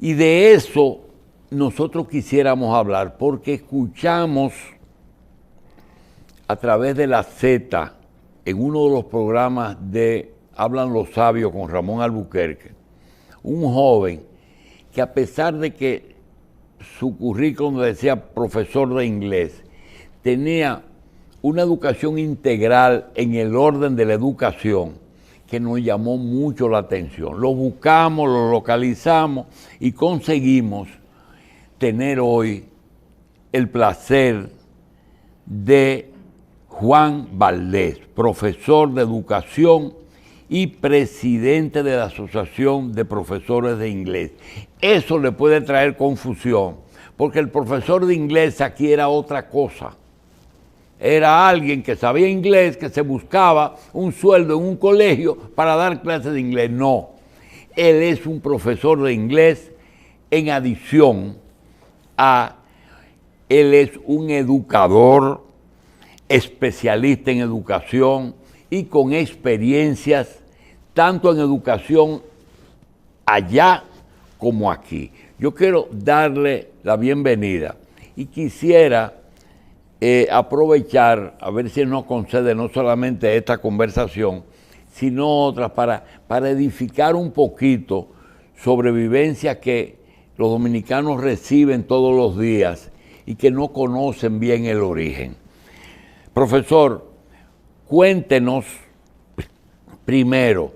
Y de eso nosotros quisiéramos hablar, porque escuchamos a través de la Z, en uno de los programas de Hablan los Sabios con Ramón Albuquerque, un joven que a pesar de que su currículum decía profesor de inglés, tenía una educación integral en el orden de la educación que nos llamó mucho la atención. Lo buscamos, lo localizamos y conseguimos tener hoy el placer de Juan Valdés, profesor de educación y presidente de la Asociación de Profesores de Inglés. Eso le puede traer confusión, porque el profesor de inglés aquí era otra cosa. Era alguien que sabía inglés, que se buscaba un sueldo en un colegio para dar clases de inglés. No, él es un profesor de inglés en adición a, él es un educador, especialista en educación y con experiencias tanto en educación allá como aquí. Yo quiero darle la bienvenida y quisiera aprovechar, a ver si nos concede no solamente esta conversación, sino otras para edificar un poquito sobre vivencias que los dominicanos reciben todos los días y que no conocen bien el origen. Profesor, cuéntenos primero,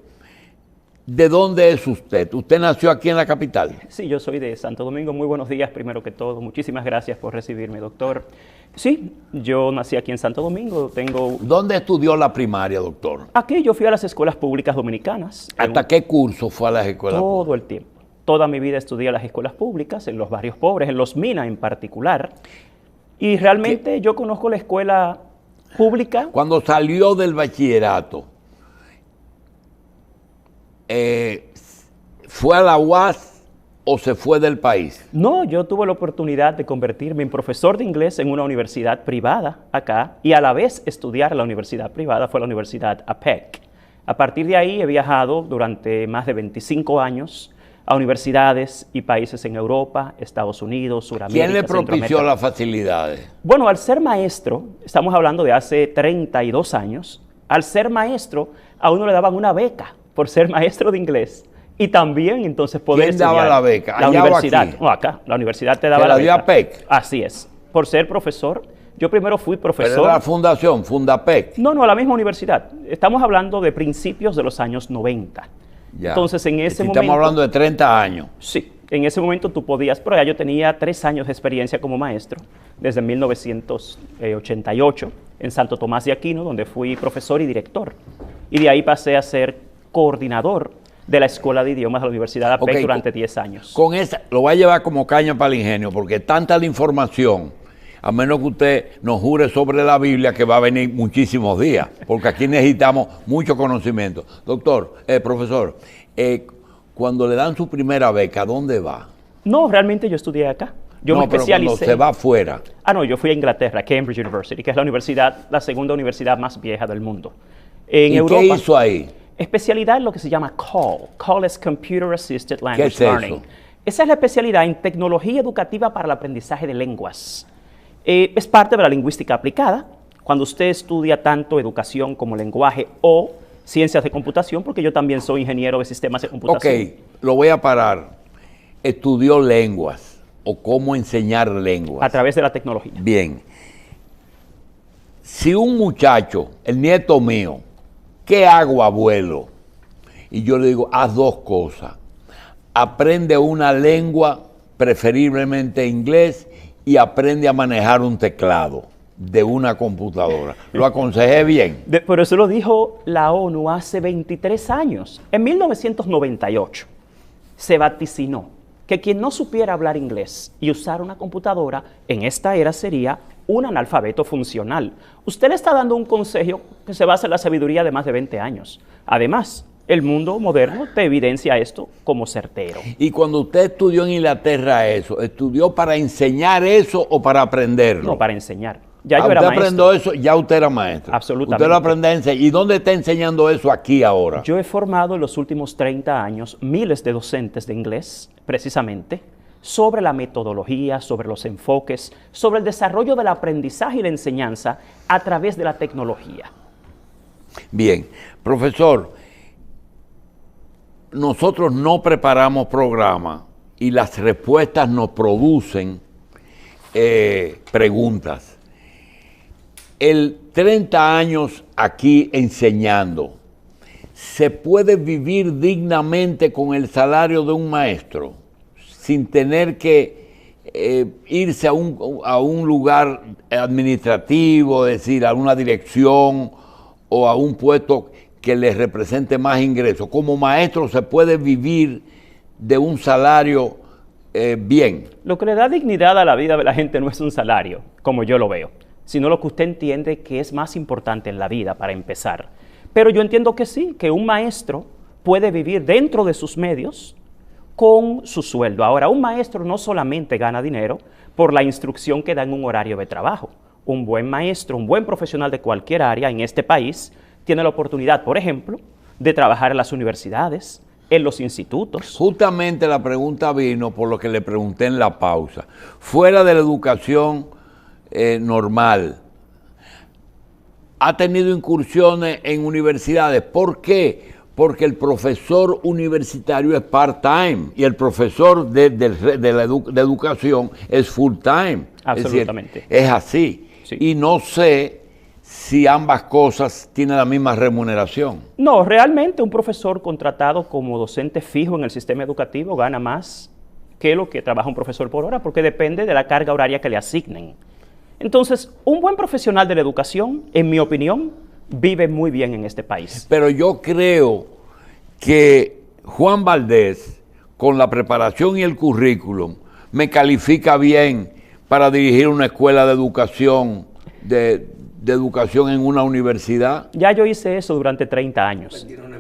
¿de dónde es usted? ¿Usted nació aquí en la capital? Sí, yo soy de Santo Domingo. Muy buenos días, primero que todo. Muchísimas gracias por recibirme, doctor. Sí, yo nací aquí en Santo Domingo. ¿Dónde estudió la primaria, doctor? Aquí yo fui a las escuelas públicas dominicanas. ¿Hasta qué curso fue a las escuelas públicas? Todo el tiempo. Toda mi vida estudié en las escuelas públicas, en los barrios pobres, en los Minas en particular. Y realmente yo conozco la escuela pública. Cuando salió del bachillerato, ¿fue a la UAS o se fue del país? No, yo tuve la oportunidad de convertirme en profesor de inglés en una universidad privada acá y a la vez estudiar en la universidad privada, fue la Universidad APEC. A partir de ahí he viajado durante más de 25 años a universidades y países en Europa, Estados Unidos, Sudamérica. ¿Quién le propició las facilidades? Bueno, al ser maestro, estamos hablando de hace 32 años, al ser maestro a uno le daban una beca por ser maestro de inglés y también entonces poder ¿Quién daba la beca? La ¿Allá universidad. o aquí? No, acá, la universidad te daba ¿Que la la dio beca. APEC? Así es, por ser profesor. Yo primero fui profesor. ¿Pero era la fundación, Fundapec? No, la misma universidad. Estamos hablando de principios de los años 90. Ya. Entonces, en ese momento... Estamos hablando de 30 años. Sí, en ese momento tú podías, pero ya yo tenía 3 años de experiencia como maestro, desde 1988, en Santo Tomás de Aquino, donde fui profesor y director. Y de ahí pasé a ser coordinador de la Escuela de Idiomas de la Universidad APEC durante 10 años. Con esa, lo voy a llevar como caña para el ingenio, porque tanta la información, a menos que usted nos jure sobre la Biblia, que va a venir muchísimos días, porque aquí necesitamos mucho conocimiento. Doctor, profesor, cuando le dan su primera beca, ¿a dónde va? No, realmente yo estudié acá. Yo me especialicé. Pero cuando se va afuera. No, yo fui a Inglaterra, Cambridge University, que es la segunda universidad más vieja del mundo. En Europa, ¿qué hizo ahí? Especialidad en lo que se llama CALL. CALL es Computer Assisted Language Learning. Eso? Esa es la especialidad en tecnología educativa para el aprendizaje de lenguas. Es parte de la lingüística aplicada, cuando usted estudia tanto educación como lenguaje o ciencias de computación, porque yo también soy ingeniero de sistemas de computación. Ok, lo voy a parar. Estudió lenguas o cómo enseñar lenguas. A través de la tecnología. Bien. Si un muchacho, el nieto mío, ¿qué hago, abuelo? Y yo le digo, haz 2 cosas. Aprende una lengua, preferiblemente inglés, y aprende a manejar un teclado de una computadora. ¿Lo aconsejé bien? Pero eso lo dijo la ONU hace 23 años. En 1998 se vaticinó que quien no supiera hablar inglés y usar una computadora en esta era sería un analfabeto funcional. Usted le está dando un consejo que se basa en la sabiduría de más de 20 años. Además, el mundo moderno te evidencia esto como certero. Y cuando usted estudió en Inglaterra eso, ¿estudió para enseñar eso o para aprenderlo? No, para enseñar. Ya yo era usted maestro. aprendió eso, ya usted era maestro. Absolutamente. Usted lo aprendió ¿y dónde está enseñando eso aquí ahora? Yo he formado en los últimos 30 años miles de docentes de inglés, precisamente, sobre la metodología, sobre los enfoques, sobre el desarrollo del aprendizaje y la enseñanza a través de la tecnología. Bien, profesor, nosotros no preparamos programas y las respuestas nos producen preguntas. El 30 años aquí enseñando, ¿se puede vivir dignamente con el salario de un maestro sin tener que irse a un lugar administrativo, es decir, a una dirección o a un puesto que les represente más ingresos? Como maestro se puede vivir de un salario bien. Lo que le da dignidad a la vida de la gente no es un salario, como yo lo veo, sino lo que usted entiende que es más importante en la vida para empezar. Pero yo entiendo que sí, que un maestro puede vivir dentro de sus medios con su sueldo. Ahora, un maestro no solamente gana dinero por la instrucción que da en un horario de trabajo. Un buen maestro, un buen profesional de cualquier área en este país tiene la oportunidad, por ejemplo, de trabajar en las universidades, en los institutos. Justamente la pregunta vino por lo que le pregunté en la pausa. Fuera de la educación normal, ha tenido incursiones en universidades. ¿Por qué? Porque el profesor universitario es part-time y el profesor de educación es full-time. Absolutamente. Es decir, es así. Sí. Y no sé si ambas cosas tienen la misma remuneración. No, realmente un profesor contratado como docente fijo en el sistema educativo gana más que lo que trabaja un profesor por hora, porque depende de la carga horaria que le asignen. Entonces, un buen profesional de la educación, en mi opinión, vive muy bien en este país. Pero yo creo que Juan Valdés, con la preparación y el currículum, me califica bien para dirigir una escuela de educación, de educación en una universidad. Ya yo hice eso durante 30 años. Tiene una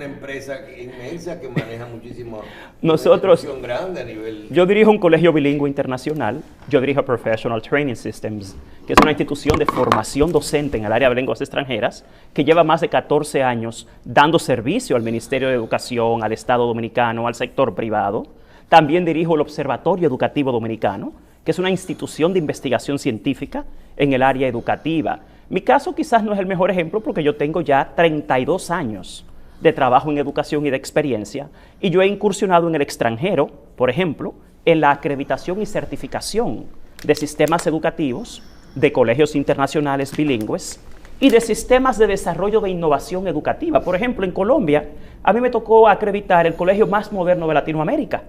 empresa inmensa que maneja muchísimo. Nosotros, Una grande a nivel. yo dirijo un colegio bilingüe internacional, yo dirijo Professional Training Systems, que es una institución de formación docente en el área de lenguas extranjeras, que lleva más de 14 años dando servicio al Ministerio de Educación, al Estado Dominicano, al sector privado. También dirijo el Observatorio Educativo Dominicano, que es una institución de investigación científica en el área educativa. Mi caso quizás no es el mejor ejemplo porque yo tengo ya 32 años de trabajo en educación y de experiencia, y yo he incursionado en el extranjero, por ejemplo, en la acreditación y certificación de sistemas educativos, de colegios internacionales bilingües y de sistemas de desarrollo de innovación educativa. Por ejemplo, en Colombia, a mí me tocó acreditar el colegio más moderno de Latinoamérica,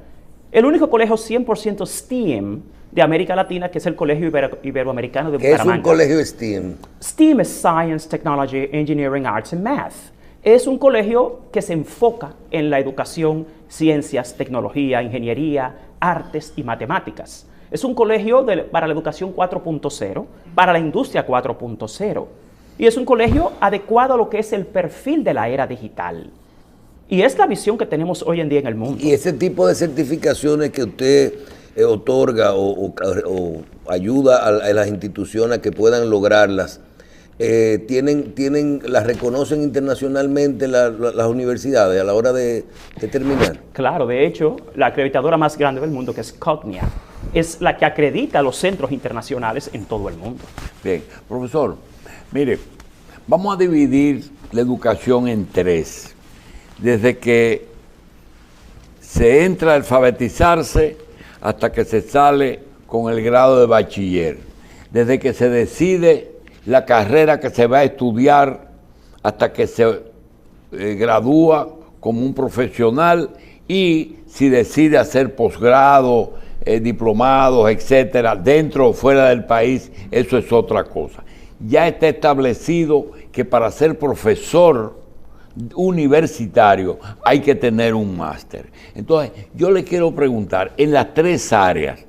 el único colegio 100% STEAM de América Latina, que es el Colegio Iberoamericano de Bucaramanga. ¿Qué es un colegio STEAM? STEAM es Science, Technology, Engineering, Arts and Math. Es un colegio que se enfoca en la educación, ciencias, tecnología, ingeniería, artes y matemáticas. Es un colegio para la educación 4.0, para la industria 4.0. Y es un colegio adecuado a lo que es el perfil de la era digital. Y es la visión que tenemos hoy en día en el mundo. Y ese tipo de certificaciones que usted otorga o ayuda a las instituciones a que puedan lograrlas, las reconocen internacionalmente las universidades a la hora de terminar. Claro, de hecho, la acreditadora más grande del mundo, que es Cognia, es la que acredita los centros internacionales en todo el mundo. Bien, profesor, mire, vamos a dividir la educación en tres. Desde que se entra a alfabetizarse hasta que se sale con el grado de bachiller. Desde que se decide la carrera que se va a estudiar hasta que se gradúa como un profesional, y si decide hacer posgrado, diplomados, etcétera, dentro o fuera del país, eso es otra cosa. Ya está establecido que para ser profesor universitario hay que tener un máster. Entonces, yo le quiero preguntar, en las tres áreas,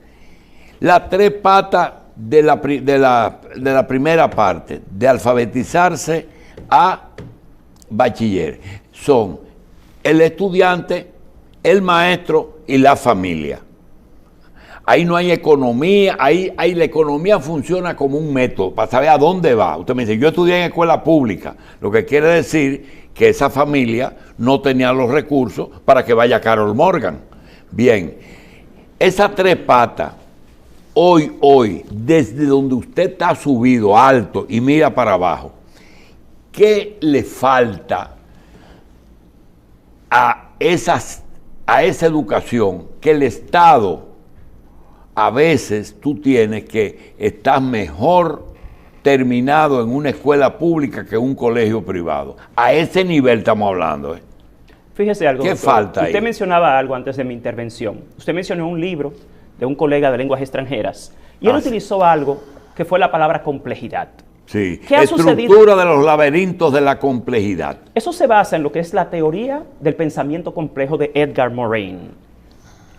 las tres patas de la primera parte, de alfabetizarse a bachiller, son el estudiante, el maestro y la familia. Ahí no hay economía, ahí la economía funciona como un método para saber a dónde va. Usted me dice, yo estudié en escuela pública, lo que quiere decir que esa familia no tenía los recursos para que vaya Carol Morgan. Bien, esas tres patas, hoy, desde donde usted está subido, alto y mira para abajo, ¿qué le falta a esa educación que el Estado, a veces tú tienes que estar mejor terminado en una escuela pública que en un colegio privado? A ese nivel estamos hablando. Fíjese algo, ¿Qué doctor. falta ahí? Usted mencionaba algo antes de mi intervención. Usted mencionó un libro de un colega de lenguas extranjeras y él utilizó algo que fue la palabra complejidad. Sí, ¿Qué ha estructura sucedido? de los laberintos de la complejidad. Eso se basa en lo que es la teoría del pensamiento complejo de Edgar Morin.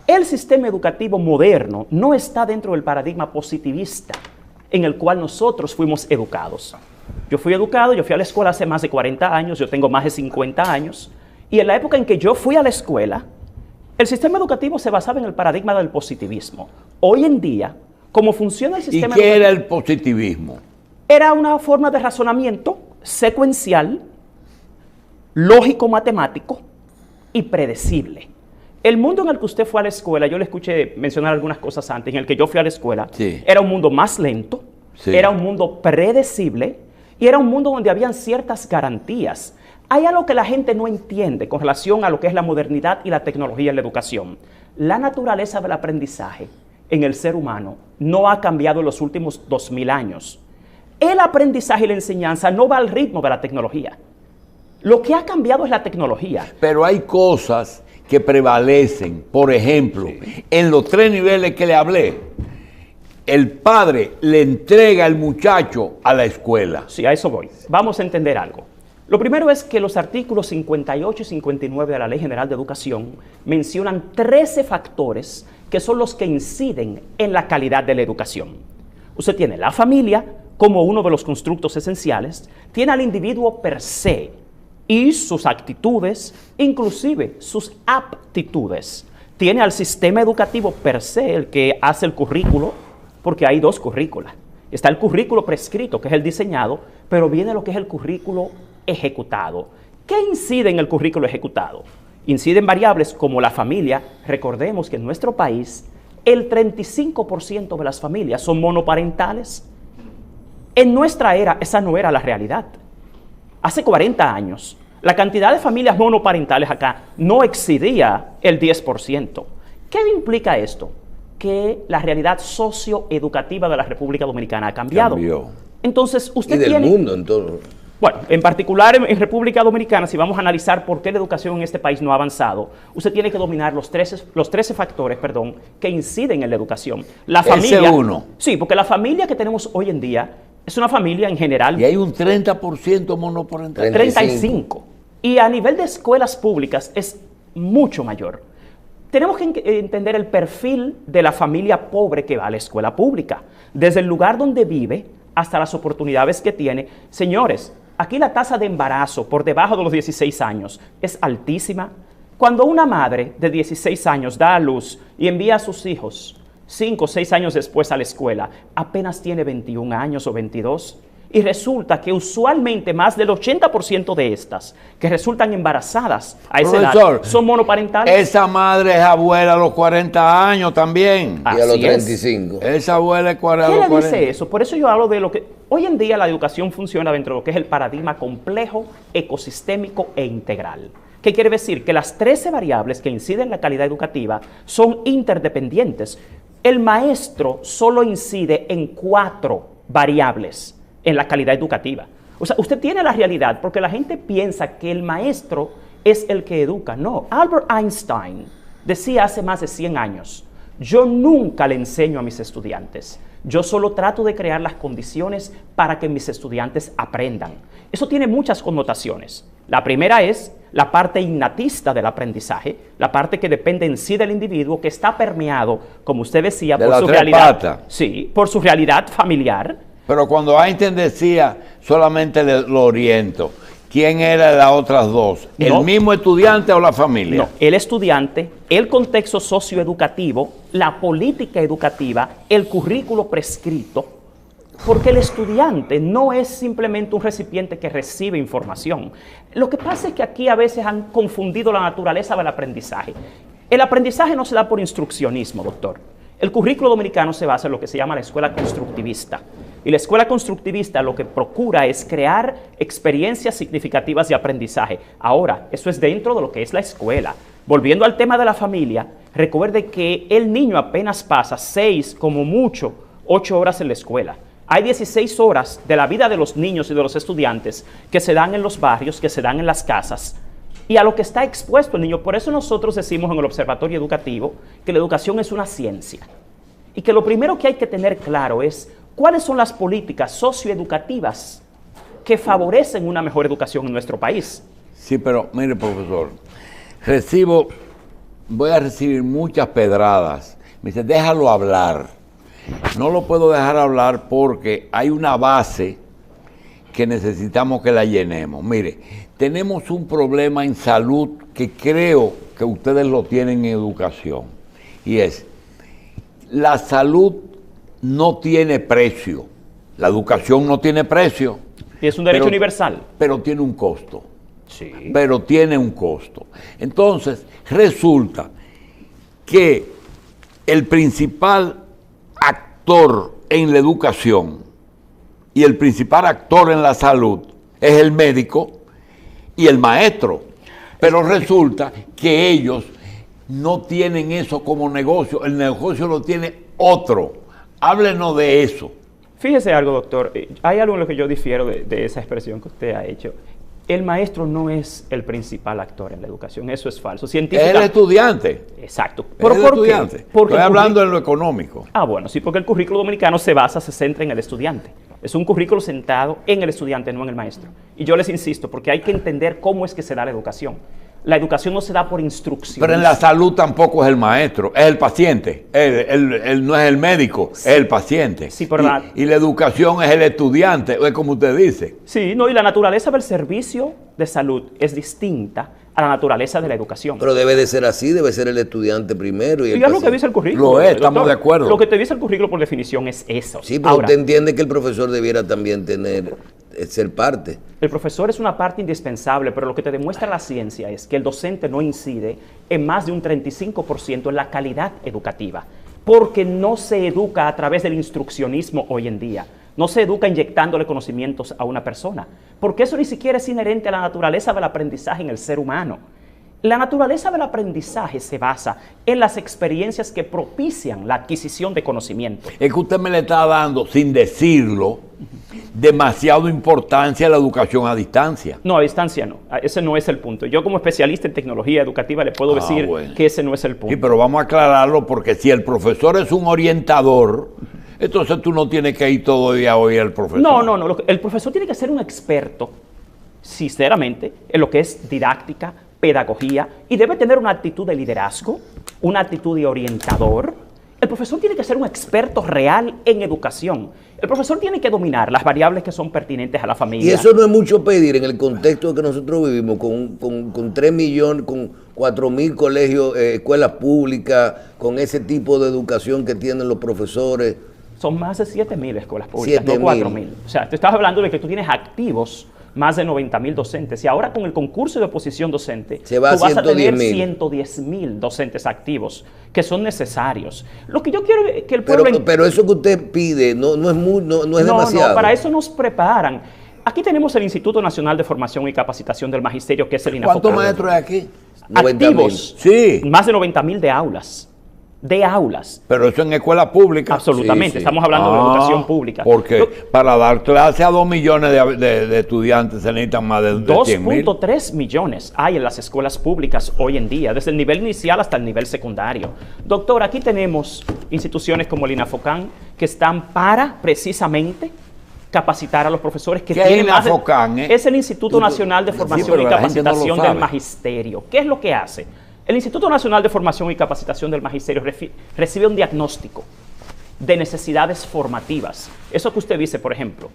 El sistema educativo moderno no está dentro del paradigma positivista en el cual nosotros fuimos educados. Yo fui a la escuela hace más de 40 años, yo tengo más de 50 años, y en la época en que yo fui a la escuela, el sistema educativo se basaba en el paradigma del positivismo. Hoy en día, como funciona el ¿Y sistema qué educativo, era el positivismo? era una forma de razonamiento secuencial, lógico-matemático y predecible. El mundo en el que usted fue a la escuela, yo le escuché mencionar algunas cosas antes, en el que yo fui a la escuela, Sí. era un mundo más lento, Sí. era un mundo predecible y era un mundo donde habían ciertas garantías. Hay algo que la gente no entiende con relación a lo que es la modernidad y la tecnología en la educación. La naturaleza del aprendizaje en el ser humano no ha cambiado en los últimos 2000 años. El aprendizaje y la enseñanza no va al ritmo de la tecnología. Lo que ha cambiado es la tecnología. Pero hay cosas que prevalecen. Por ejemplo, en los 3 niveles que le hablé, el padre le entrega al muchacho a la escuela. Sí, a eso voy. Vamos a entender algo. Lo primero es que los artículos 58 y 59 de la Ley General de Educación mencionan 13 factores que son los que inciden en la calidad de la educación. Usted tiene la familia como uno de los constructos esenciales, tiene al individuo per se y sus actitudes, inclusive sus aptitudes. Tiene al sistema educativo per se, el que hace el currículo, porque hay 2 currículas. Está el currículo prescrito, que es el diseñado, pero viene lo que es el currículo ejecutado. ¿Qué incide en el currículo ejecutado? Inciden variables como la familia. Recordemos que en nuestro país el 35% de las familias son monoparentales. En nuestra era esa no era la realidad. Hace 40 años, la cantidad de familias monoparentales acá no excedía el 10%. ¿Qué implica esto? Que la realidad socioeducativa de la República Dominicana ha cambiado. Cambió. Entonces, usted Y del tiene... mundo, entonces. Bueno, en particular en República Dominicana, si vamos a analizar por qué la educación en este país no ha avanzado, usted tiene que dominar los 13 factores, que inciden en la educación. La familia... Ese uno. Sí, porque la familia que tenemos hoy en día es una familia en general... Y hay un 30% monoparental. 35. Y a nivel de escuelas públicas es mucho mayor. Tenemos que entender el perfil de la familia pobre que va a la escuela pública, desde el lugar donde vive hasta las oportunidades que tiene. Señores, aquí la tasa de embarazo por debajo de los 16 años es altísima. Cuando una madre de 16 años da a luz y envía a sus hijos 5 o 6 años después a la escuela, apenas tiene 21 años o 22. Y resulta que usualmente más del 80% de estas que resultan embarazadas a esa edad son monoparentales. Esa madre es abuela a los 40 años también. Y a los Así es. 35. Esa abuela es a ¿Qué los le 40. dice eso? Por eso yo hablo de lo que... Hoy en día la educación funciona dentro de lo que es el paradigma complejo, ecosistémico e integral. ¿Qué quiere decir? Que las 13 variables que inciden en la calidad educativa son interdependientes. El maestro solo incide en 4 variables en la calidad educativa. O sea, usted tiene la realidad porque la gente piensa que el maestro es el que educa. No, Albert Einstein decía hace más de 100 años, yo nunca le enseño a mis estudiantes, yo solo trato de crear las condiciones para que mis estudiantes aprendan. Eso tiene muchas connotaciones. La primera es la parte innatista del aprendizaje, la parte que depende en sí del individuo, que está permeado, como usted decía, De por las su 3 realidad. patas. Sí, por su realidad familiar. Pero cuando Einstein decía solamente lo oriento, ¿Quién era de las otras dos? ¿El No. mismo estudiante o la familia? No, el estudiante, el contexto socioeducativo, la política educativa, el currículo prescrito, porque el estudiante no es simplemente un recipiente que recibe información. Lo que pasa es que aquí a veces han confundido la naturaleza del aprendizaje. El aprendizaje no se da por instruccionismo, doctor. El currículo dominicano se basa en lo que se llama la escuela constructivista. Y la escuela constructivista lo que procura es crear experiencias significativas de aprendizaje. Ahora, eso es dentro de lo que es la escuela. Volviendo al tema de la familia, recuerde que el niño apenas pasa 6, como mucho, 8 horas en la escuela. Hay 16 horas de la vida de los niños y de los estudiantes que se dan en los barrios, que se dan en las casas, y a lo que está expuesto el niño. Por eso nosotros decimos en el Observatorio Educativo que la educación es una ciencia. Y que lo primero que hay que tener claro es cuáles son las políticas socioeducativas que favorecen una mejor educación en nuestro país. Sí, pero mire, profesor, voy a recibir muchas pedradas. Me dice, déjalo hablar. No lo puedo dejar hablar porque hay una base que necesitamos que la llenemos. Mire, tenemos un problema en salud que creo que ustedes lo tienen en educación. Y es, la salud no tiene precio. La educación no tiene precio. Y es un derecho universal. Pero tiene un costo. Sí. Pero tiene un costo. Entonces, resulta que el principal actor en la educación y el principal actor en la salud es el médico y el maestro. Pero resulta que ellos no tienen eso como negocio. El negocio lo tiene otro. Háblenos de eso. Fíjese algo, doctor. Hay algo en lo que yo difiero de esa expresión que usted ha hecho. El maestro no es el principal actor en la educación, eso es falso. Es el estudiante. Exacto. ¿Pero ¿Por el estudiante? qué? Porque estoy hablando en lo económico. Bueno, sí, porque el currículo dominicano se centra en el estudiante. Es un currículo centrado en el estudiante, no en el maestro. Y yo les insisto, porque hay que entender cómo es que se da la educación. La educación no se da por instrucción. Pero en la salud tampoco es el maestro, es el paciente. Él no es el médico, sí. Es el paciente. Sí, pero y la educación es el estudiante, es como usted dice. Sí, no, y la naturaleza del servicio de salud es distinta a la naturaleza de la educación. Pero debe de ser así, debe ser el estudiante primero y el paciente. Lo que dice el currículo. Lo es, estamos de acuerdo. Lo que te dice el currículo por definición es eso. Sí, pero ahora, usted entiende que el profesor debiera también ser parte. El profesor es una parte indispensable, pero lo que te demuestra la ciencia es que el docente no incide en más de un 35% en la calidad educativa, porque no se educa a través del instruccionismo hoy en día. No se educa inyectándole conocimientos a una persona, porque eso ni siquiera es inherente a la naturaleza del aprendizaje en el ser humano. La naturaleza del aprendizaje se basa en las experiencias que propician la adquisición de conocimiento. Es que usted me le está dando, sin decirlo, demasiada importancia a la educación a distancia. No, a distancia no. Ese no es el punto. Yo como especialista en tecnología educativa le puedo decir que ese no es el punto. Sí, pero vamos a aclararlo porque si el profesor es un orientador, entonces tú no tienes que ir todo el día a oír al profesor. No. El profesor tiene que ser un experto, sinceramente, en lo que es didáctica, pedagogía, y debe tener una actitud de liderazgo, una actitud de orientador. El profesor tiene que ser un experto real en educación. El profesor tiene que dominar las variables que son pertinentes a la familia. Y eso no es mucho pedir en el contexto que nosotros vivimos, con 3 millones, con 4.000 colegios, escuelas públicas, con ese tipo de educación que tienen los profesores. Son más de 7.000 escuelas públicas, no 4.000. O sea, te estás hablando de que tú tienes activos más de 90.000 docentes. Y ahora con el concurso de oposición docente, tú vas a tener 110.000 docentes activos que son necesarios. Lo que yo quiero es que el pueblo... Pero eso que usted pide no es demasiado. No, para eso nos preparan. Aquí tenemos el Instituto Nacional de Formación y Capacitación del Magisterio, que es el INAFOCAN. ¿Cuántos maestros hay aquí? Activos. Sí. Más de 90.000 de aulas. Pero eso en escuela pública. Absolutamente, sí. Estamos hablando de educación pública. Porque para dar clase a 2 millones de estudiantes se necesitan más de 100.000. 2.3 millones hay en las escuelas públicas hoy en día, desde el nivel inicial hasta el nivel secundario. Doctor, aquí tenemos instituciones como el INAFOCAN que están para precisamente capacitar a los profesores que tienen más es el Instituto Nacional de Formación y Capacitación del Magisterio. ¿Qué es lo que hace? El Instituto Nacional de Formación y Capacitación del Magisterio recibe un diagnóstico de necesidades formativas. Eso que usted dice, por ejemplo,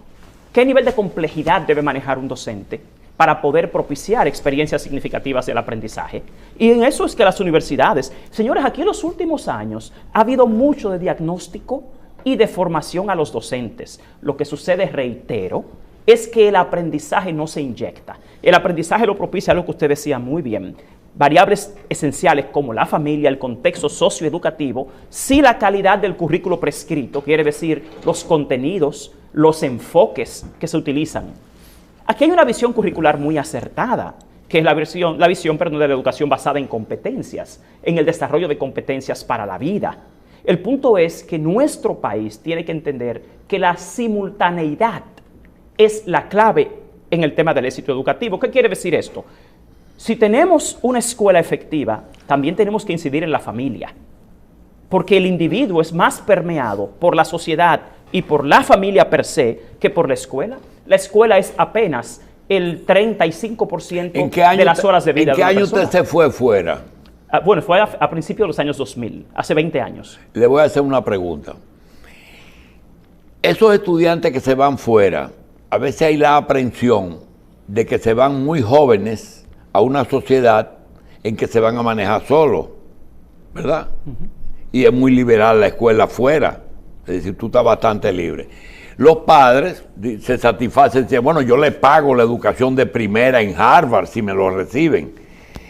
¿qué nivel de complejidad debe manejar un docente para poder propiciar experiencias significativas del aprendizaje. Y en eso es que las universidades, señores, aquí en los últimos años ha habido mucho de diagnóstico y de formación a los docentes. Lo que sucede, reitero, es que el aprendizaje no se inyecta. El aprendizaje lo propicia lo que usted decía muy bien. Variables esenciales como la familia, el contexto socioeducativo, sí la calidad del currículo prescrito, quiere decir los contenidos, los enfoques que se utilizan. Aquí hay una visión curricular muy acertada, que es la visión de la educación basada en competencias, en el desarrollo de competencias para la vida. El punto es que nuestro país tiene que entender que la simultaneidad es la clave en el tema del éxito educativo. ¿Qué quiere decir esto? Si tenemos una escuela efectiva, también tenemos que incidir en la familia, porque el individuo es más permeado por la sociedad y por la familia per se que por la escuela. La escuela es apenas el 35% de las horas de vida de una persona. ¿En qué año usted se fue fuera? Bueno, fue a principios de los años 2000, hace 20 años. Le voy a hacer una pregunta. Esos estudiantes que se van fuera, a veces hay la aprensión de que se van muy jóvenes a una sociedad en que se van a manejar solos, ¿verdad? Y es muy liberal la escuela afuera, es decir, tú estás bastante libre. Los padres se satisfacen, dicen, bueno, yo le pago la educación de primera en Harvard si me lo reciben.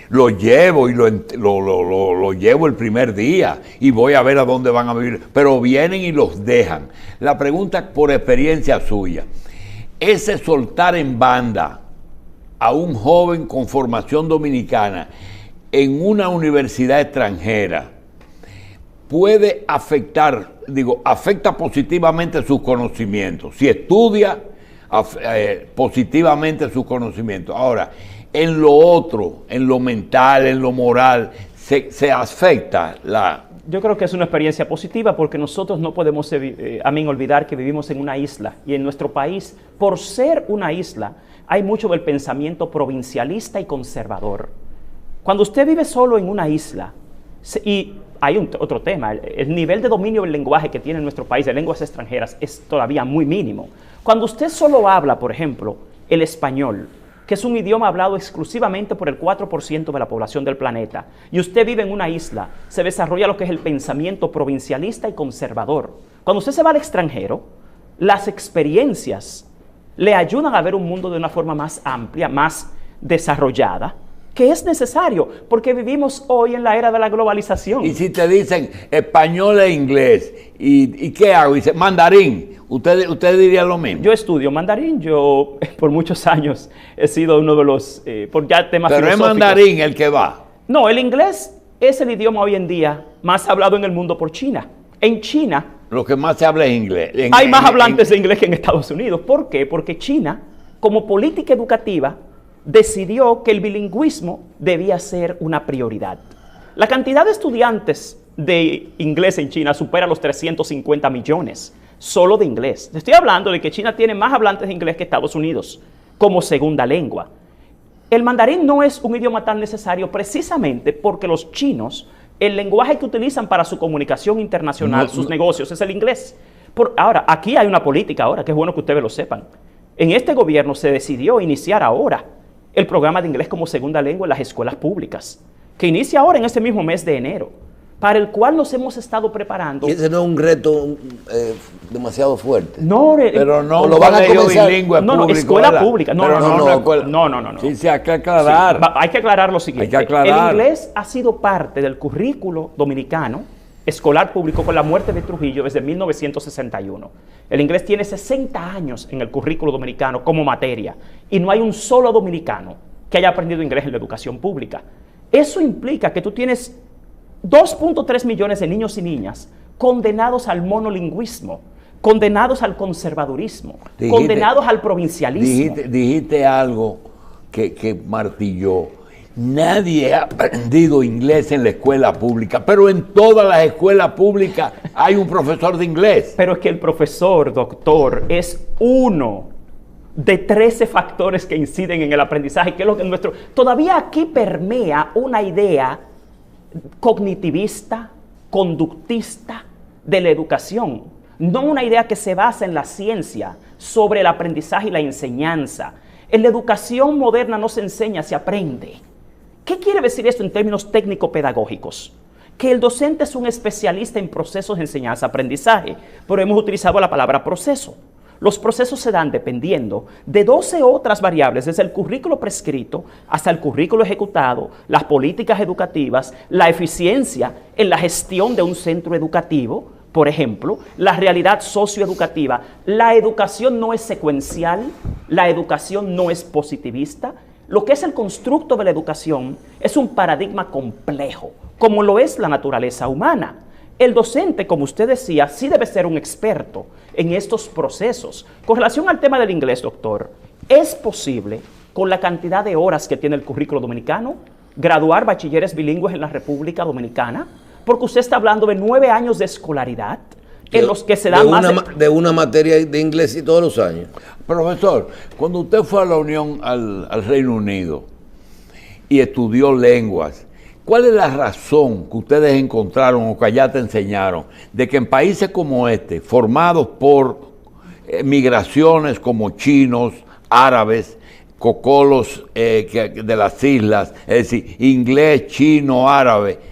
Lo llevo y lo llevo el primer día y voy a ver a dónde van a vivir, pero vienen y los dejan. La pregunta por experiencia suya, ese soltar en banda a un joven con formación dominicana en una universidad extranjera puede afectar, afecta positivamente sus conocimientos. Si estudia, positivamente sus conocimientos. Ahora, en lo otro, en lo mental, en lo moral, se afecta la... Yo creo que es una experiencia positiva porque nosotros no podemos olvidar que vivimos en una isla y en nuestro país, por ser una isla, hay mucho del pensamiento provincialista y conservador. Cuando usted vive solo en una isla, y hay otro tema, el nivel de dominio del lenguaje que tiene nuestro país de lenguas extranjeras es todavía muy mínimo. Cuando usted solo habla, por ejemplo, el español, que es un idioma hablado exclusivamente por el 4% de la población del planeta, y usted vive en una isla, se desarrolla lo que es el pensamiento provincialista y conservador. Cuando usted se va al extranjero, las experiencias le ayudan a ver un mundo de una forma más amplia, más desarrollada, que es necesario, porque vivimos hoy en la era de la globalización. Y si te dicen español e inglés, ¿y qué hago? Dice mandarín, ¿usted diría lo mismo? Yo estudio mandarín, yo por muchos años he sido uno de los, por ya temas Pero filosóficos. es mandarín el que va. No, el inglés es el idioma hoy en día más hablado en el mundo por China. En China... Lo que más se habla es inglés. Hay más hablantes de inglés que en Estados Unidos. ¿Por qué? Porque China, como política educativa, decidió que el bilingüismo debía ser una prioridad. La cantidad de estudiantes de inglés en China supera los 350 millones, solo de inglés. Estoy hablando de que China tiene más hablantes de inglés que Estados Unidos, como segunda lengua. El mandarín no es un idioma tan necesario precisamente porque los chinos, el lenguaje que utilizan para su comunicación internacional, sus negocios, es el inglés. Ahora, aquí hay una política ahora, que es bueno que ustedes lo sepan. En este gobierno se decidió iniciar ahora el programa de inglés como segunda lengua en las escuelas públicas, que inicia ahora en este mismo mes de enero, para el cual nos hemos estado preparando. Y ese no es un reto demasiado fuerte. No, pero no lo van a comenzar. Bilingüe no, público, escuela ¿verdad? pública. No. Sí, sí, hay que aclarar. Sí, hay que aclarar lo siguiente. Hay que aclarar. El inglés ha sido parte del currículo dominicano escolar público con la muerte de Trujillo desde 1961. El inglés tiene 60 años en el currículo dominicano como materia y no hay un solo dominicano que haya aprendido inglés en la educación pública. Eso implica que tú tienes 2.3 millones de niños y niñas condenados al monolingüismo, condenados al conservadurismo, condenados al provincialismo. Dijiste algo que martilló. Nadie ha aprendido inglés en la escuela pública, pero en todas las escuelas públicas hay un profesor de inglés. Pero es que el profesor, doctor, es uno de 13 factores que inciden en el aprendizaje, que es lo que nuestro... Todavía aquí permea una idea cognitivista, conductista de la educación, no una idea que se basa en la ciencia sobre el aprendizaje y la enseñanza. En la educación moderna no se enseña, se aprende. ¿Qué quiere decir esto en términos técnico-pedagógicos? Que el docente es un especialista en procesos de enseñanza-aprendizaje, pero hemos utilizado la palabra proceso. Los procesos se dan dependiendo de 12 otras variables, desde el currículo prescrito hasta el currículo ejecutado, las políticas educativas, la eficiencia en la gestión de un centro educativo, por ejemplo, la realidad socioeducativa. La educación no es secuencial, la educación no es positivista. Lo que es el constructo de la educación es un paradigma complejo, como lo es la naturaleza humana. El docente, como usted decía, sí debe ser un experto en estos procesos. Con relación al tema del inglés, doctor, ¿es posible, con la cantidad de horas que tiene el currículo dominicano, graduar bachilleres bilingües en la República Dominicana? Porque usted está hablando de 9 años de escolaridad en los que se da de una materia de inglés y todos los años. Profesor, cuando usted fue a la Unión, al Reino Unido y estudió lenguas, ¿cuál es la razón que ustedes encontraron o que allá te enseñaron de que en países como este, formados por migraciones como chinos, árabes, cocolos de las islas, es decir, inglés, chino, árabe,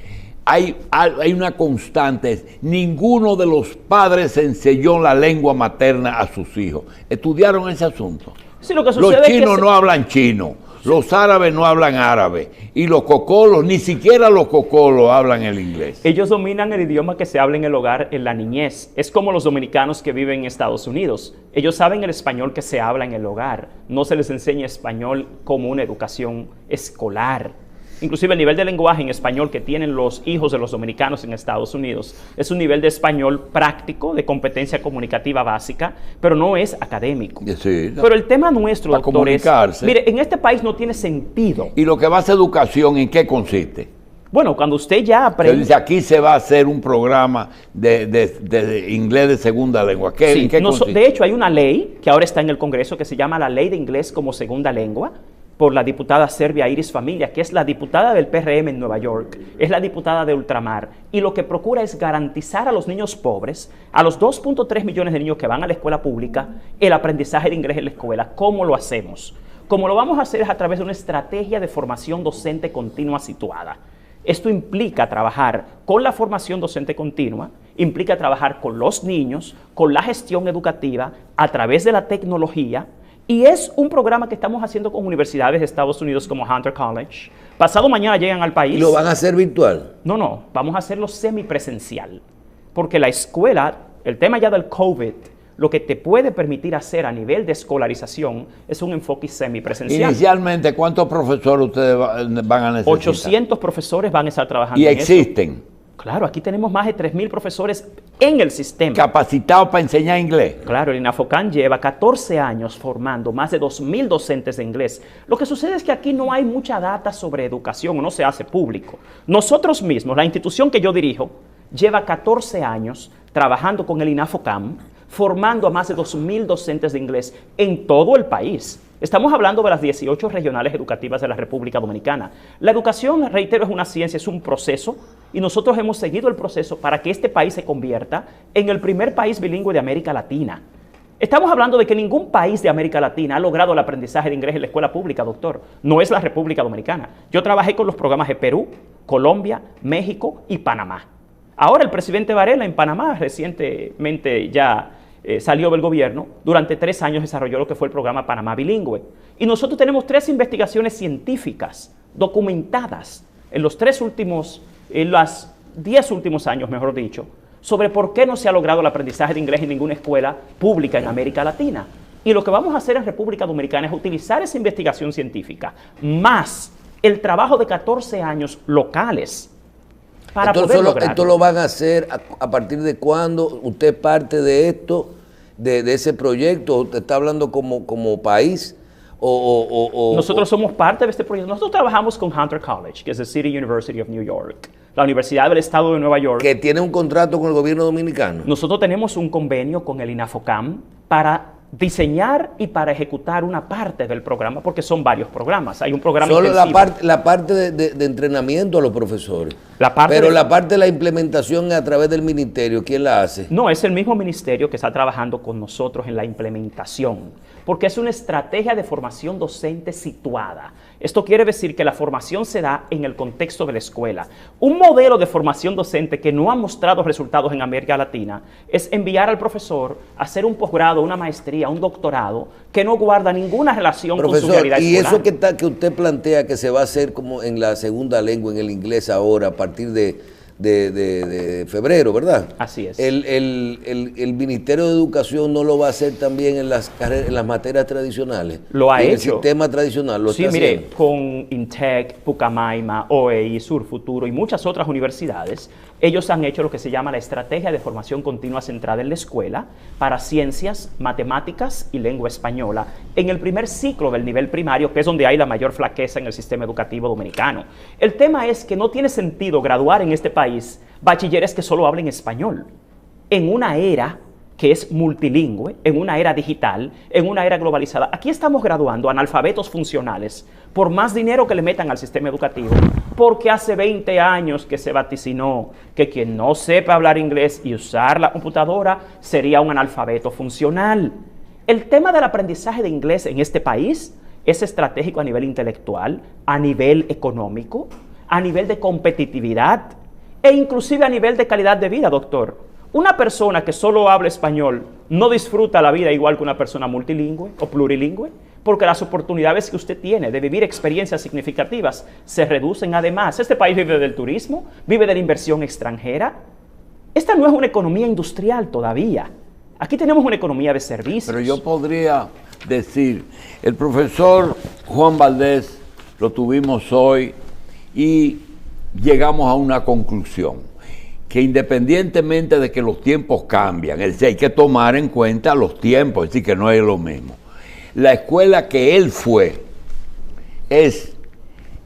hay una constante, ninguno de los padres enseñó la lengua materna a sus hijos? ¿Estudiaron ese asunto? Sí, lo que sucede los chinos es que no hablan chino, los árabes no hablan árabe, y los cocolos, ni siquiera los cocolos hablan el inglés. Ellos dominan el idioma que se habla en el hogar en la niñez. Es como los dominicanos que viven en Estados Unidos. Ellos saben el español que se habla en el hogar. No se les enseña español como una educación escolar. Inclusive el nivel de lenguaje en español que tienen los hijos de los dominicanos en Estados Unidos es un nivel de español práctico, de competencia comunicativa básica, pero no es académico. Sí, pero el tema nuestro, para doctor, es, comunicarse. mire, en este país no tiene sentido. ¿Y lo que va a ser educación, en qué consiste? Bueno, cuando usted ya aprende... Dice, aquí se va a hacer un programa de inglés de segunda lengua. Sí, ¿En qué consiste? de hecho, hay una ley que ahora está en el Congreso que se llama la Ley de Inglés como Segunda Lengua, por la diputada Servia Iris Familia, que es la diputada del PRM en Nueva York, es la diputada de Ultramar, y lo que procura es garantizar a los niños pobres, a los 2.3 millones de niños que van a la escuela pública, el aprendizaje de inglés en la escuela. ¿Cómo lo hacemos? Como lo vamos a hacer es a través de una estrategia de formación docente continua situada. Esto implica trabajar con la formación docente continua, implica trabajar con los niños, con la gestión educativa, a través de la tecnología. Y es un programa que estamos haciendo con universidades de Estados Unidos como Hunter College. Pasado mañana llegan al país. ¿Y lo van a hacer virtual? No, vamos a hacerlo semipresencial. Porque la escuela, el tema ya del COVID, lo que te puede permitir hacer a nivel de escolarización es un enfoque semipresencial. Inicialmente, ¿cuántos profesores ustedes van a necesitar? 800 profesores van a estar trabajando ¿Y en existen? eso. Claro, aquí tenemos más de 3.000 profesores en el sistema. ¿Capacitados para enseñar inglés? Claro, el INAFOCAN lleva 14 años formando más de 2.000 docentes de inglés. Lo que sucede es que aquí no hay mucha data sobre educación, no se hace público. Nosotros mismos, la institución que yo dirijo, lleva 14 años trabajando con el INAFOCAN, formando a más de 2.000 docentes de inglés en todo el país. Estamos hablando de las 18 regionales educativas de la República Dominicana. La educación, reitero, es una ciencia, es un proceso, y nosotros hemos seguido el proceso para que este país se convierta en el primer país bilingüe de América Latina. Estamos hablando de que ningún país de América Latina ha logrado el aprendizaje de inglés en la escuela pública, doctor. No es la República Dominicana. Yo trabajé con los programas de Perú, Colombia, México y Panamá. Ahora el presidente Varela en Panamá recientemente ya salió del gobierno, durante 3 años desarrolló lo que fue el programa Panamá Bilingüe. Y nosotros tenemos 3 investigaciones científicas documentadas en los 10 últimos años, mejor dicho, sobre por qué no se ha logrado el aprendizaje de inglés en ninguna escuela pública en América Latina. Y lo que vamos a hacer en República Dominicana es utilizar esa investigación científica, más el trabajo de 14 años locales, para poder lograrlo. ¿Esto lo van a hacer a partir de cuándo? ¿Usted parte de esto, de ese proyecto? ¿Usted está hablando como país? Nosotros somos parte de este proyecto. Nosotros trabajamos con Hunter College, que es la City University of New York, la Universidad del Estado de Nueva York. ¿Que tiene un contrato con el gobierno dominicano? Nosotros tenemos un convenio con el INAFOCAM para diseñar y para ejecutar una parte del programa, porque son varios programas. Hay un programa solo intensivo. la parte de entrenamiento a los profesores. La parte de la implementación a través del ministerio, ¿quién la hace? No, es el mismo ministerio que está trabajando con nosotros en la implementación. porque es una estrategia de formación docente situada. Esto quiere decir que la formación se da en el contexto de la escuela. Un modelo de formación docente que no ha mostrado resultados en América Latina es enviar al profesor a hacer un posgrado, una maestría, un doctorado, que no guarda ninguna relación Profesor, con su realidad y escolar. eso que usted plantea que se va a hacer como en la segunda lengua, en el inglés ahora, a partir de febrero, ¿verdad? Así es. El Ministerio de Educación no lo va a hacer también en las materias tradicionales. Lo ha en hecho. El sistema tradicional lo Sí, está mire, haciendo. con INTEC, Pucamaima, OEI, Surfuturo y muchas otras universidades, ellos han hecho lo que se llama la estrategia de formación continua centrada en la escuela para ciencias, matemáticas y lengua española en el primer ciclo del nivel primario, que es donde hay la mayor flaqueza en el sistema educativo dominicano. El tema es que no tiene sentido graduar en este país bachilleres que solo hablen español en una era que es multilingüe, en una era digital, en una era globalizada. Aquí estamos graduando analfabetos funcionales por más dinero que le metan al sistema educativo, porque hace 20 años que se vaticinó que quien no sepa hablar inglés y usar la computadora sería un analfabeto funcional. El tema del aprendizaje de inglés en este país es estratégico a nivel intelectual, a nivel económico, a nivel de competitividad e inclusive a nivel de calidad de vida, doctor. Una persona que solo habla español no disfruta la vida igual que una persona multilingüe o plurilingüe, porque las oportunidades que usted tiene de vivir experiencias significativas se reducen. Además, este país vive del turismo, vive de la inversión extranjera. Esta no es una economía industrial todavía. Aquí tenemos una economía de servicios. Pero yo podría decir, el profesor Juan Valdés lo tuvimos hoy y llegamos a una conclusión, que independientemente de que los tiempos cambian, es decir, hay que tomar en cuenta los tiempos, es decir, que no es lo mismo. La escuela que él fue es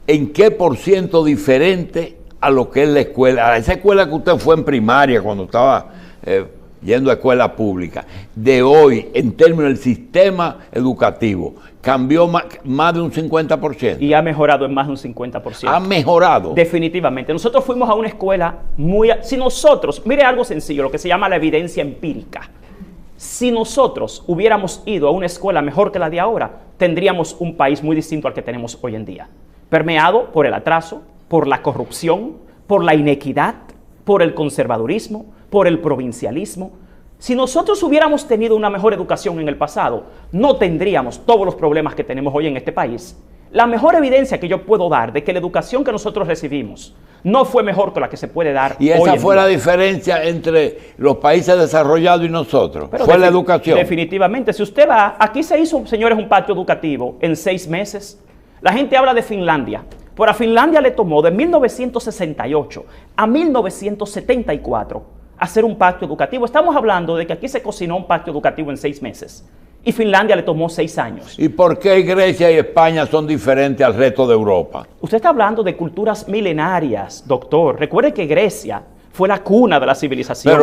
en qué % diferente a lo que es la escuela, a esa escuela que usted fue en primaria cuando estaba yendo a escuela pública, de hoy en términos del sistema educativo, cambió más de un 50%. Y ha mejorado en más de un 50%. Ha mejorado. Definitivamente. Nosotros fuimos a una escuela muy... Si nosotros, mire algo sencillo, lo que se llama la evidencia empírica. Si nosotros hubiéramos ido a una escuela mejor que la de ahora, tendríamos un país muy distinto al que tenemos hoy en día. Permeado por el atraso, por la corrupción, por la inequidad, por el conservadurismo, por el provincialismo. Si nosotros hubiéramos tenido una mejor educación en el pasado, no tendríamos todos los problemas que tenemos hoy en este país. La mejor evidencia que yo puedo dar de que la educación que nosotros recibimos no fue mejor que la que se puede dar y hoy esa en fue día. la diferencia entre los países desarrollados y nosotros. Pero fue la educación. Definitivamente. Si usted va, aquí se hizo, señores, un pacto educativo en 6 meses. La gente habla de Finlandia. Pero a Finlandia le tomó de 1968 a 1974 hacer un pacto educativo. Estamos hablando de que aquí se cocinó un pacto educativo en 6 meses. Y Finlandia le tomó 6 años. ¿Y por qué Grecia y España son diferentes al resto de Europa? Usted está hablando de culturas milenarias, doctor. Recuerde que Grecia fue la cuna de la civilización.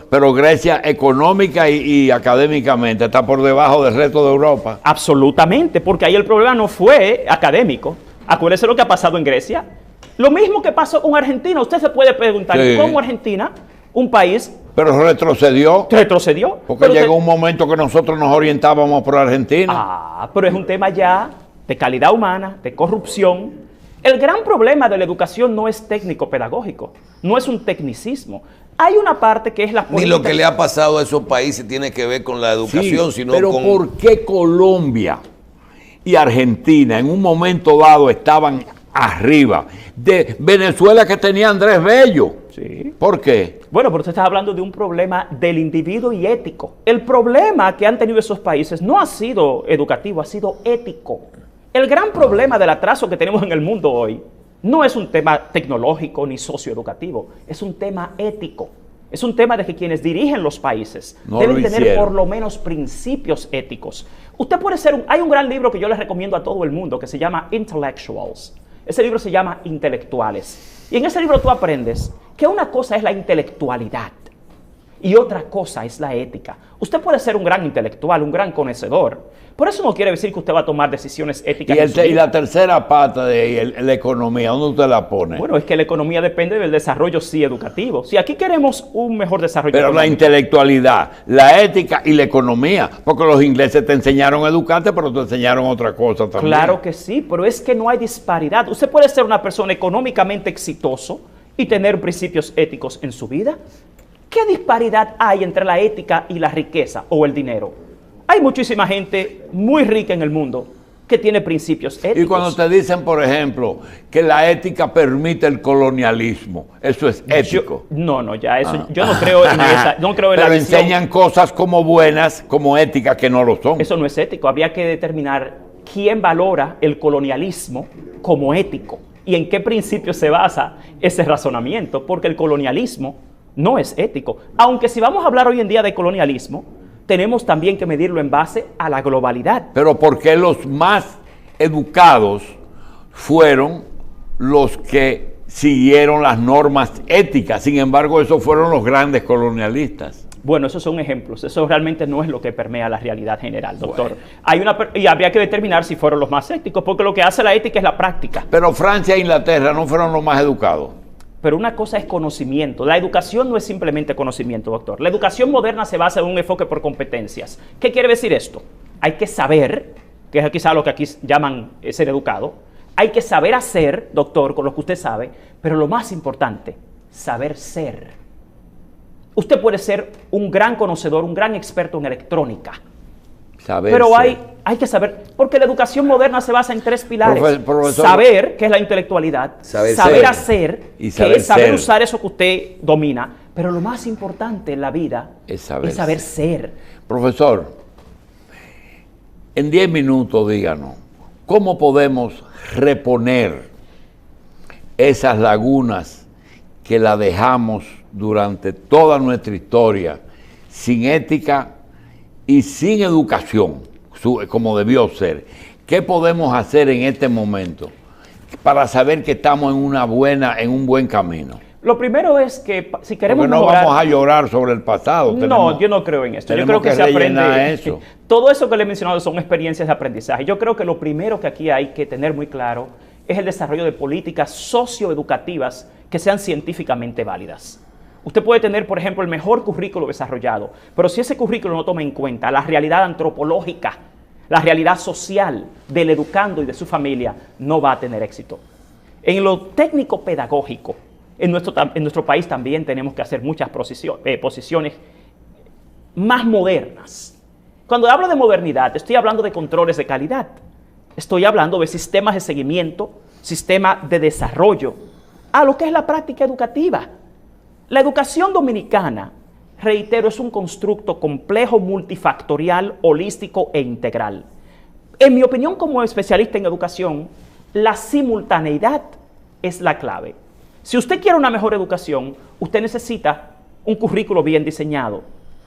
Pero Grecia económica y académicamente está por debajo del resto de Europa. Absolutamente, porque ahí el problema no fue académico. Acuérdese lo que ha pasado en Grecia. Lo mismo que pasó con Argentina. Usted se puede preguntar, Sí. ¿cómo Argentina, un país, Pero retrocedió. retrocedió? Porque Pero llegó usted- un momento que nosotros nos orientábamos por Argentina. Pero es un tema ya de calidad humana, de corrupción. El gran problema de la educación no es técnico-pedagógico, no es un tecnicismo. Hay una parte que es la Ni lo que le ha pasado a esos países tiene que ver con la educación, Sí, sino pero con... ¿por qué Colombia y Argentina en un momento dado estaban arriba de Venezuela, que tenía Andrés Bello? Sí. ¿Por qué? Bueno, pero usted está hablando de un problema del individuo y ético. El problema que han tenido esos países no ha sido educativo, ha sido ético. El gran problema del atraso que tenemos en el mundo hoy no es un tema tecnológico ni socioeducativo, es un tema ético. Es un tema de que quienes dirigen los países No deben lo tener hicieron. por lo menos principios éticos. Usted puede ser hay un gran libro que yo les recomiendo a todo el mundo que se llama Intellectuals. Ese libro se llama Intelectuales. Y en ese libro tú aprendes que una cosa es la intelectualidad y otra cosa es la ética. Usted puede ser un gran intelectual, un gran conocedor, pero eso no quiere decir que usted va a tomar decisiones éticas. Y la tercera pata de la economía, ¿dónde usted la pone? Bueno, es que la economía depende del desarrollo, sí, educativo. Si aquí queremos un mejor desarrollo Pero económico, la intelectualidad, la ética y la economía, porque los ingleses te enseñaron a educarte, pero te enseñaron otra cosa también. claro que sí, pero es que no hay disparidad. Usted puede ser una persona económicamente exitoso y tener principios éticos en su vida. ¿Qué disparidad hay entre la ética y la riqueza o el dinero? Hay muchísima gente muy rica en el mundo que tiene principios éticos. Y cuando te dicen, por ejemplo, que la ética permite el colonialismo, ¿eso es ético? Yo no creo en esa, no creo en Pero la visión. enseñan cosas como buenas, como éticas, que no lo son. Eso no es ético. Habría que determinar quién valora el colonialismo como ético y en qué principio se basa ese razonamiento, porque el colonialismo no es ético. Aunque si vamos a hablar hoy en día de colonialismo, tenemos también que medirlo en base a la globalidad. Pero ¿por qué los más educados fueron los que siguieron las normas éticas? Sin embargo, esos fueron los grandes colonialistas. Bueno, esos son ejemplos. Eso realmente no es lo que permea la realidad general, doctor. Y habría que determinar si fueron los más éticos, porque lo que hace la ética es la práctica. Pero Francia e Inglaterra no fueron los más educados. Pero una cosa es conocimiento. La educación no es simplemente conocimiento, doctor. La educación moderna se basa en un enfoque por competencias. ¿Qué quiere decir esto? Hay que saber, que es quizá lo que aquí llaman ser educado. Hay que saber hacer, doctor, con lo que usted sabe, pero lo más importante, saber ser. Usted puede ser un gran conocedor, un gran experto en electrónica. Pero hay que saber, porque la educación moderna se basa en 3 pilares. Profesor, saber, que es la intelectualidad, saber hacer, y que es saber ser. usar eso que usted domina, pero lo más importante en la vida es saber ser. Profesor, en 10 minutos díganos, ¿cómo podemos reponer esas lagunas que la dejamos durante toda nuestra historia sin ética y sin educación, como debió ser? ¿Qué podemos hacer en este momento para saber que estamos en un buen camino? Lo primero es que si queremos Porque no mejorar, vamos a llorar sobre el pasado. No, yo no creo en esto. Yo creo que se aprende. Eso. Todo eso que le he mencionado son experiencias de aprendizaje. Yo creo que lo primero que aquí hay que tener muy claro es el desarrollo de políticas socioeducativas que sean científicamente válidas. Usted puede tener, por ejemplo, el mejor currículo desarrollado, pero si ese currículo no toma en cuenta la realidad antropológica, la realidad social del educando y de su familia, no va a tener éxito. En lo técnico-pedagógico, en nuestro país también tenemos que hacer muchas posiciones más modernas. Cuando hablo de modernidad, estoy hablando de controles de calidad, estoy hablando de sistemas de seguimiento, sistemas de desarrollo, a lo que es la práctica educativa. La educación dominicana, reitero, es un constructo complejo, multifactorial, holístico e integral. En mi opinión como especialista en educación, la simultaneidad es la clave. Si usted quiere una mejor educación, usted necesita un currículo bien diseñado.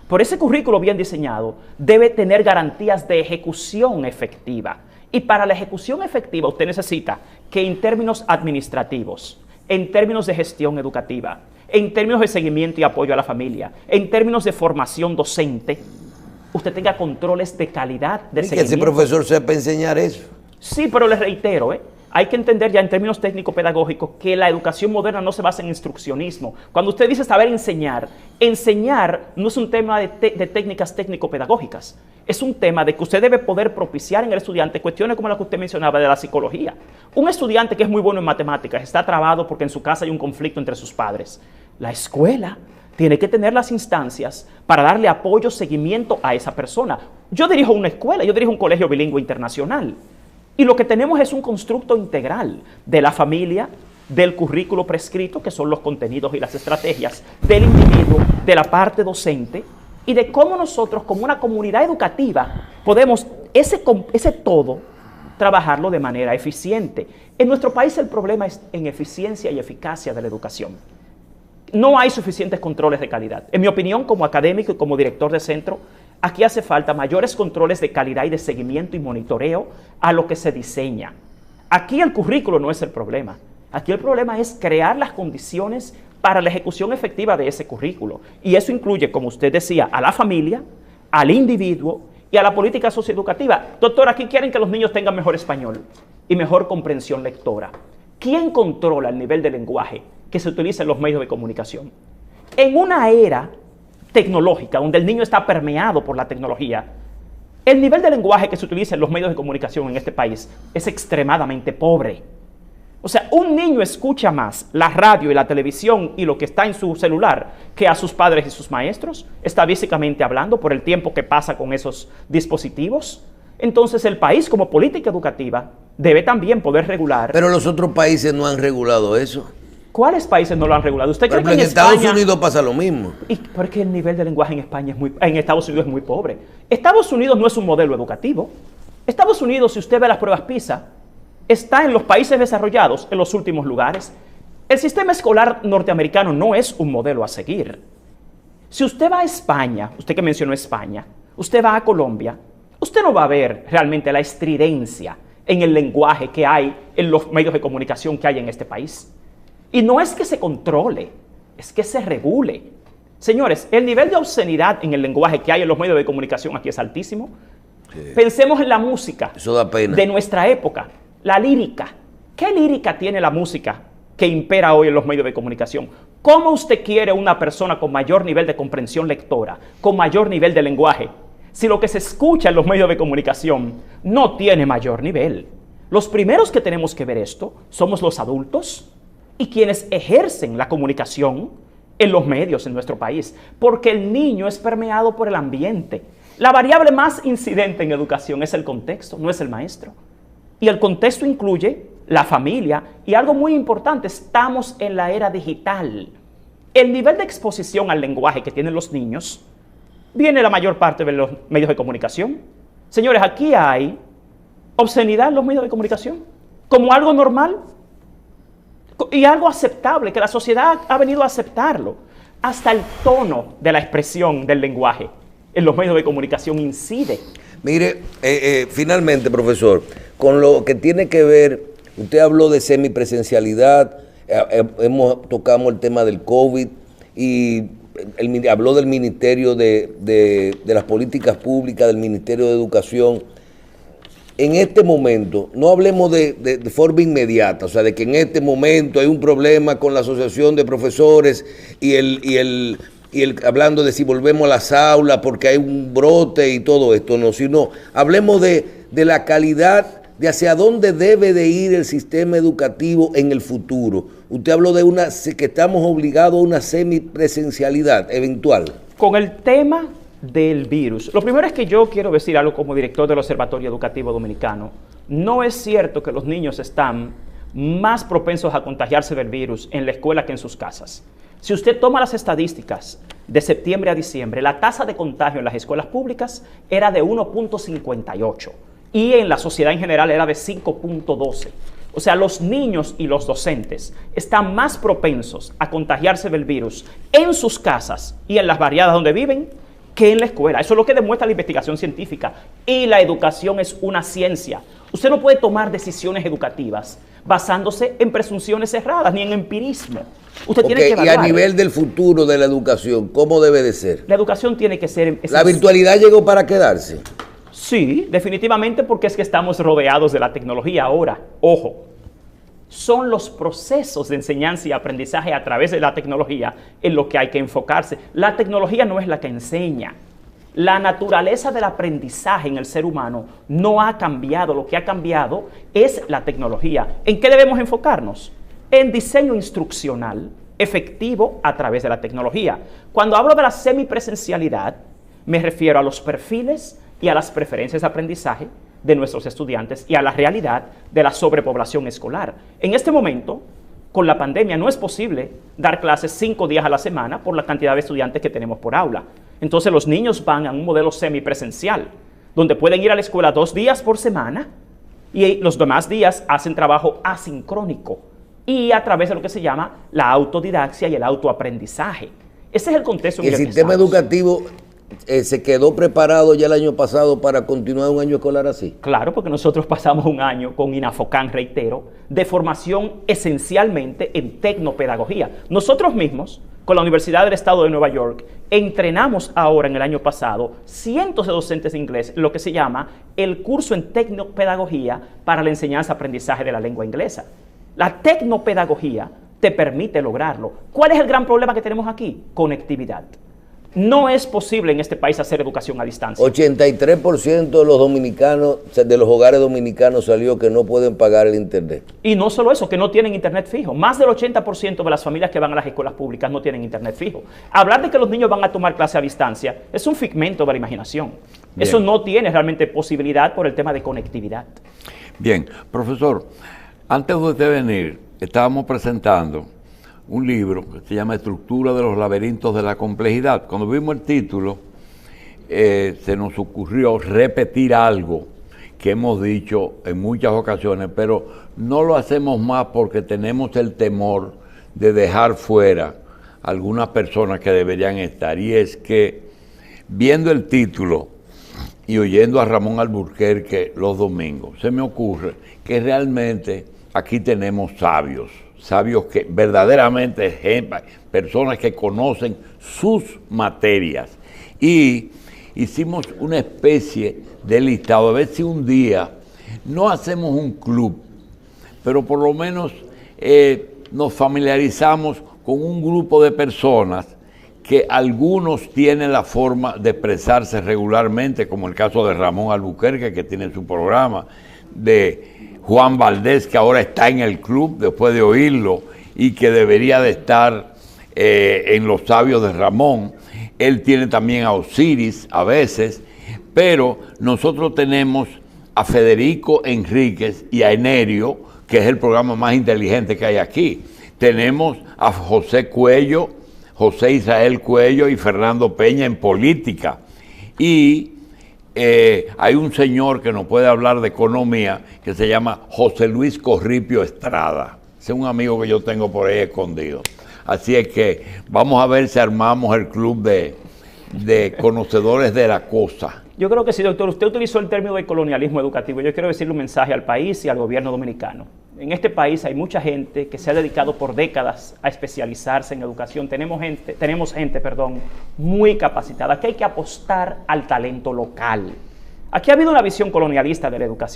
Por ese currículo bien diseñado debe tener garantías de ejecución efectiva. Y para la ejecución efectiva usted necesita que en términos administrativos, en términos de gestión educativa, en términos de seguimiento y apoyo a la familia, en términos de formación docente, usted tenga controles de calidad de seguimiento. ¿Y que ese profesor sepa enseñar eso? Sí, pero les reitero, hay que entender ya en términos técnico-pedagógicos que la educación moderna no se basa en instruccionismo. Cuando usted dice saber enseñar, enseñar no es un tema de técnicas técnico-pedagógicas. Es un tema de que usted debe poder propiciar en el estudiante cuestiones como la que usted mencionaba de la psicología. Un estudiante que es muy bueno en matemáticas está trabado porque en su casa hay un conflicto entre sus padres. La escuela tiene que tener las instancias para darle apoyo, seguimiento a esa persona. Yo dirijo una escuela, yo dirijo un colegio bilingüe internacional. Y lo que tenemos es un constructo integral de la familia, del currículo prescrito, que son los contenidos y las estrategias, del individuo, de la parte docente, y de cómo nosotros, como una comunidad educativa, podemos ese todo trabajarlo de manera eficiente. En nuestro país el problema es en eficiencia y eficacia de la educación. No hay suficientes controles de calidad. En mi opinión, como académico y como director de centro, aquí hace falta mayores controles de calidad y de seguimiento y monitoreo a lo que se diseña. Aquí el currículo no es el problema. Aquí el problema es crear las condiciones para la ejecución efectiva de ese currículo. Y eso incluye, como usted decía, a la familia, al individuo y a la política socioeducativa. Doctor, aquí quieren que los niños tengan mejor español y mejor comprensión lectora. ¿Quién controla el nivel de lenguaje que se utiliza en los medios de comunicación? En una era tecnológica, donde el niño está permeado por la tecnología, el nivel de lenguaje que se utiliza en los medios de comunicación en este país es extremadamente pobre. O sea, un niño escucha más la radio y la televisión y lo que está en su celular que a sus padres y sus maestros, estadísticamente hablando, por el tiempo que pasa con esos dispositivos. Entonces, el país, como política educativa, debe también poder regular. Pero los otros países no han regulado eso. ¿Cuáles países no lo han regulado? ¿Usted cree que en Estados Unidos pasa lo mismo? ¿Y por qué el nivel de lenguaje en España en Estados Unidos es muy pobre? Estados Unidos no es un modelo educativo. Estados Unidos, si usted ve las pruebas PISA, está en los países desarrollados en los últimos lugares. El sistema escolar norteamericano no es un modelo a seguir. Si usted va a España, usted que mencionó España, usted va a Colombia, usted no va a ver realmente la estridencia en el lenguaje que hay en los medios de comunicación que hay en este país. Y no es que se controle, es que se regule. Señores, el nivel de obscenidad en el lenguaje que hay en los medios de comunicación aquí es altísimo. Sí. Pensemos en la música. Eso da pena. De nuestra época, la lírica. ¿Qué lírica tiene la música que impera hoy en los medios de comunicación? ¿Cómo usted quiere una persona con mayor nivel de comprensión lectora, con mayor nivel de lenguaje, si lo que se escucha en los medios de comunicación no tiene mayor nivel? Los primeros que tenemos que ver esto somos los adultos y quienes ejercen la comunicación en los medios en nuestro país, porque el niño es permeado por el ambiente. La variable más incidente en educación es el contexto, no es el maestro. Y el contexto incluye la familia y algo muy importante, estamos en la era digital. El nivel de exposición al lenguaje que tienen los niños viene la mayor parte de los medios de comunicación. Señores, aquí hay obscenidad en los medios de comunicación como algo normal y algo aceptable, que la sociedad ha venido a aceptarlo. Hasta el tono de la expresión del lenguaje en los medios de comunicación incide. Mire, finalmente, profesor, con lo que tiene que ver, usted habló de semipresencialidad, tocamos el tema del COVID y habló del Ministerio de las Políticas Públicas, del Ministerio de Educación. En este momento, no hablemos de forma inmediata, o sea, de que en este momento hay un problema con la Asociación de Profesores y hablando de si volvemos a las aulas porque hay un brote y todo esto, no, sino hablemos de la calidad, de hacia dónde debe de ir el sistema educativo en el futuro. Usted habló de que estamos obligados a una semipresencialidad eventual. Con el tema del virus, lo primero es que yo quiero decir algo como director del Observatorio Educativo Dominicano. No es cierto que los niños están más propensos a contagiarse del virus en la escuela que en sus casas. Si usted toma las estadísticas de septiembre a diciembre, la tasa de contagio en las escuelas públicas era de 1.58 y en la sociedad en general era de 5.12. O sea, los niños y los docentes están más propensos a contagiarse del virus en sus casas y en las barriadas donde viven que en la escuela. Eso es lo que demuestra la investigación científica. Y la educación es una ciencia. Usted no puede tomar decisiones educativas basándose en presunciones erradas ni en empirismo. Usted tiene que evaluar. Y a nivel del futuro de la educación, ¿cómo debe de ser? La educación tiene que ser... ¿La virtualidad llegó para quedarse? Sí, definitivamente, porque es que estamos rodeados de la tecnología ahora. Ojo, son los procesos de enseñanza y aprendizaje a través de la tecnología en lo que hay que enfocarse. La tecnología no es la que enseña. La naturaleza del aprendizaje en el ser humano no ha cambiado. Lo que ha cambiado es la tecnología. ¿En qué debemos enfocarnos? En diseño instruccional efectivo a través de la tecnología. Cuando hablo de la semipresencialidad, me refiero a los perfiles y a las preferencias de aprendizaje de nuestros estudiantes y a la realidad de la sobrepoblación escolar. En este momento, con la pandemia, no es posible dar clases 5 días a la semana por la cantidad de estudiantes que tenemos por aula. Entonces los niños van a un modelo semipresencial, donde pueden ir a la escuela 2 días por semana y los demás días hacen trabajo asincrónico y a través de lo que se llama la autodidaxia y el autoaprendizaje. Ese es el contexto en el que el sistema educativo se quedó preparado ya el año pasado para continuar un año escolar así? Claro, porque nosotros pasamos un año con INAFOCAN, reitero, de formación esencialmente en tecnopedagogía. Nosotros mismos, con la Universidad del Estado de Nueva York, entrenamos ahora en el año pasado cientos de docentes de inglés, lo que se llama el curso en tecnopedagogía para la enseñanza-aprendizaje de la lengua inglesa. La tecnopedagogía te permite lograrlo. ¿Cuál es el gran problema que tenemos aquí? Conectividad. No es posible en este país hacer educación a distancia. 83% de los dominicanos, de los hogares dominicanos salió que no pueden pagar el internet. Y no solo eso, que no tienen internet fijo. Más del 80% de las familias que van a las escuelas públicas no tienen internet fijo. Hablar de que los niños van a tomar clase a distancia es un figmento de la imaginación. Bien. Eso no tiene realmente posibilidad por el tema de conectividad. Bien, profesor, antes de usted venir, estábamos presentando un libro que se llama Estructura de los laberintos de la complejidad. Cuando vimos el título, se nos ocurrió repetir algo que hemos dicho en muchas ocasiones, pero no lo hacemos más porque tenemos el temor de dejar fuera algunas personas que deberían estar. Y es que, viendo el título y oyendo a Ramón Alburquerque los domingos, se me ocurre que realmente aquí tenemos sabios que verdaderamente, personas que conocen sus materias. Y hicimos una especie de listado, a ver si un día no hacemos un club, pero por lo menos nos familiarizamos con un grupo de personas que algunos tienen la forma de expresarse regularmente, como el caso de Ramón Alburquerque, que tiene su programa, de Juan Valdés, que ahora está en el club después de oírlo y que debería de estar en los sabios de Ramón. Él tiene también a Osiris a veces, pero nosotros tenemos a Federico Enríquez y a Enerio, que es el programa más inteligente que hay aquí. Tenemos a José Cuello, José Israel Cuello y Fernando Peña en política. Y hay un señor que nos puede hablar de economía que se llama José Luis Corripio Estrada. Es un amigo que yo tengo por ahí escondido. Así es que vamos a ver si armamos el club de conocedores de la cosa. Yo creo que sí, doctor. Usted utilizó el término de colonialismo educativo. Yo quiero decirle un mensaje al país y al gobierno dominicano. En este país hay mucha gente que se ha dedicado por décadas a especializarse en educación. Tenemos gente, muy capacitada. Aquí hay que apostar al talento local. Aquí ha habido una visión colonialista de la educación.